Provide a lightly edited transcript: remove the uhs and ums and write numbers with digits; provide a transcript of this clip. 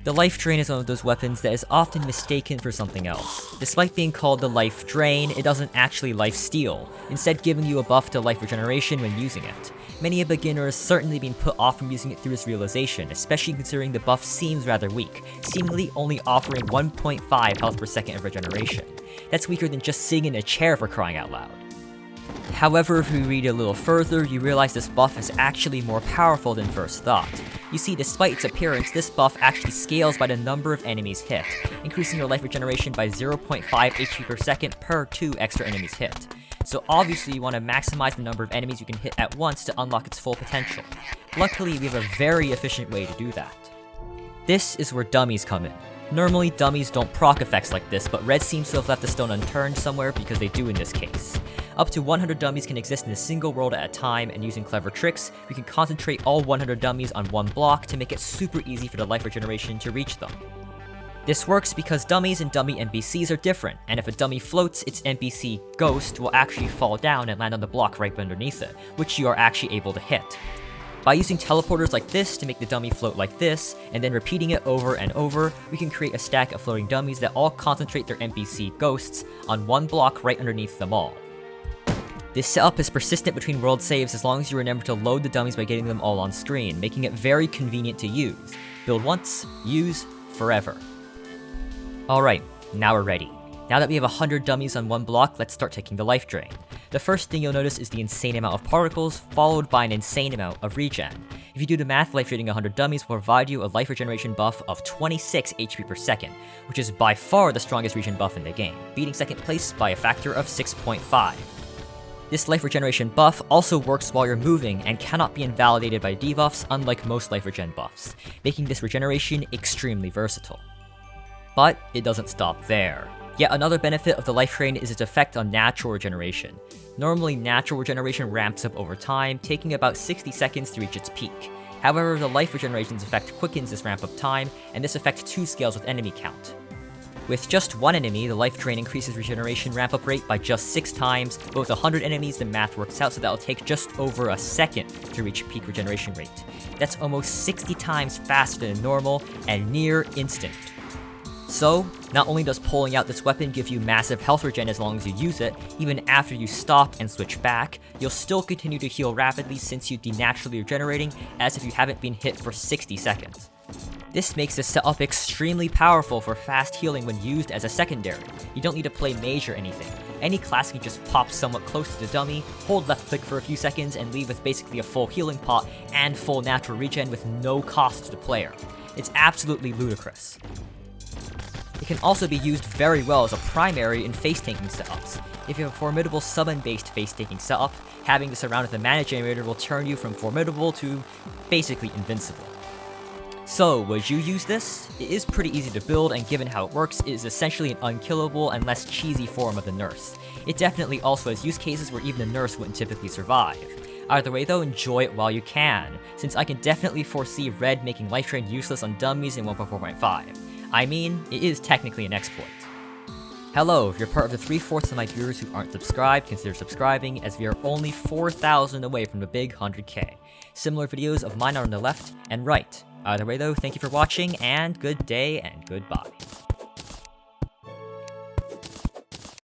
The Life Drain is one of those weapons that is often mistaken for something else. Despite being called the Life Drain, it doesn't actually Life Steal, instead giving you a buff to life regeneration when using it. Many a beginner has certainly been put off from using it through this realization, especially considering the buff seems rather weak, seemingly only offering 1.5 health per second of regeneration. That's weaker than just sitting in a chair for crying out loud. However, if we read a little further, you realize this buff is actually more powerful than first thought. You see, despite its appearance, this buff actually scales by the number of enemies hit, increasing your life regeneration by 0.5 HP per second per 2 extra enemies hit. So obviously you want to maximize the number of enemies you can hit at once to unlock its full potential. Luckily, we have a very efficient way to do that. This is where Dummies come in. Normally, Dummies don't proc effects like this, but Red seems to have left the stone unturned somewhere because they do in this case. Up to 100 dummies can exist in a single world at a time, and using clever tricks, we can concentrate all 100 dummies on one block to make it super easy for the life regeneration to reach them. This works because dummies and dummy NPCs are different, and if a dummy floats, its NPC ghost will actually fall down and land on the block right underneath it, which you are actually able to hit. By using teleporters like this to make the dummy float like this, and then repeating it over and over, we can create a stack of floating dummies that all concentrate their NPC ghosts on one block right underneath them all. This setup is persistent between world saves as long as you remember to load the dummies by getting them all on screen, making it very convenient to use. Build once, use forever. Alright, now we're ready. Now that we have 100 dummies on one block, let's start taking the life drain. The first thing you'll notice is the insane amount of particles, followed by an insane amount of regen. If you do the math, life draining 100 dummies will provide you a life regeneration buff of 26 HP per second, which is by far the strongest regen buff in the game, beating second place by a factor of 6.5. This life regeneration buff also works while you're moving and cannot be invalidated by debuffs unlike most life regen buffs, making this regeneration extremely versatile. But it doesn't stop there. Yet another benefit of the life drain is its effect on natural regeneration. Normally, natural regeneration ramps up over time, taking about 60 seconds to reach its peak. However, the life regeneration's effect quickens this ramp up time, and this effect too scales with enemy count. With just one enemy, the life drain increases regeneration ramp up rate by just 6 times, but with 100 enemies the math works out so that'll take just over a second to reach peak regeneration rate. That's almost 60 times faster than normal and near instant. So, not only does pulling out this weapon give you massive health regen as long as you use it, even after you stop and switch back, you'll still continue to heal rapidly since you'd be naturally regenerating as if you haven't been hit for 60 seconds. This makes this setup extremely powerful for fast healing when used as a secondary. You don't need to play mage or anything. Any class can just pop somewhat close to the dummy, hold left click for a few seconds, and leave with basically a full healing pot and full natural regen with no cost to the player. It's absolutely ludicrous. It can also be used very well as a primary in face-tanking setups. If you have a formidable summon-based face-tanking setup, having this around with a mana generator will turn you from formidable to basically invincible. So, would you use this? It is pretty easy to build, and given how it works, it is essentially an unkillable and less cheesy form of the nurse. It definitely also has use cases where even a nurse wouldn't typically survive. Either way though, enjoy it while you can, since I can definitely foresee Red making life drain useless on dummies in 1.4.5. I mean, it is technically an exploit. Hello, if you're part of the 3/4 of my viewers who aren't subscribed, consider subscribing, as we are only 4,000 away from the big 100k. Similar videos of mine are on the left and right. Either way though, thank you for watching, and good day and goodbye.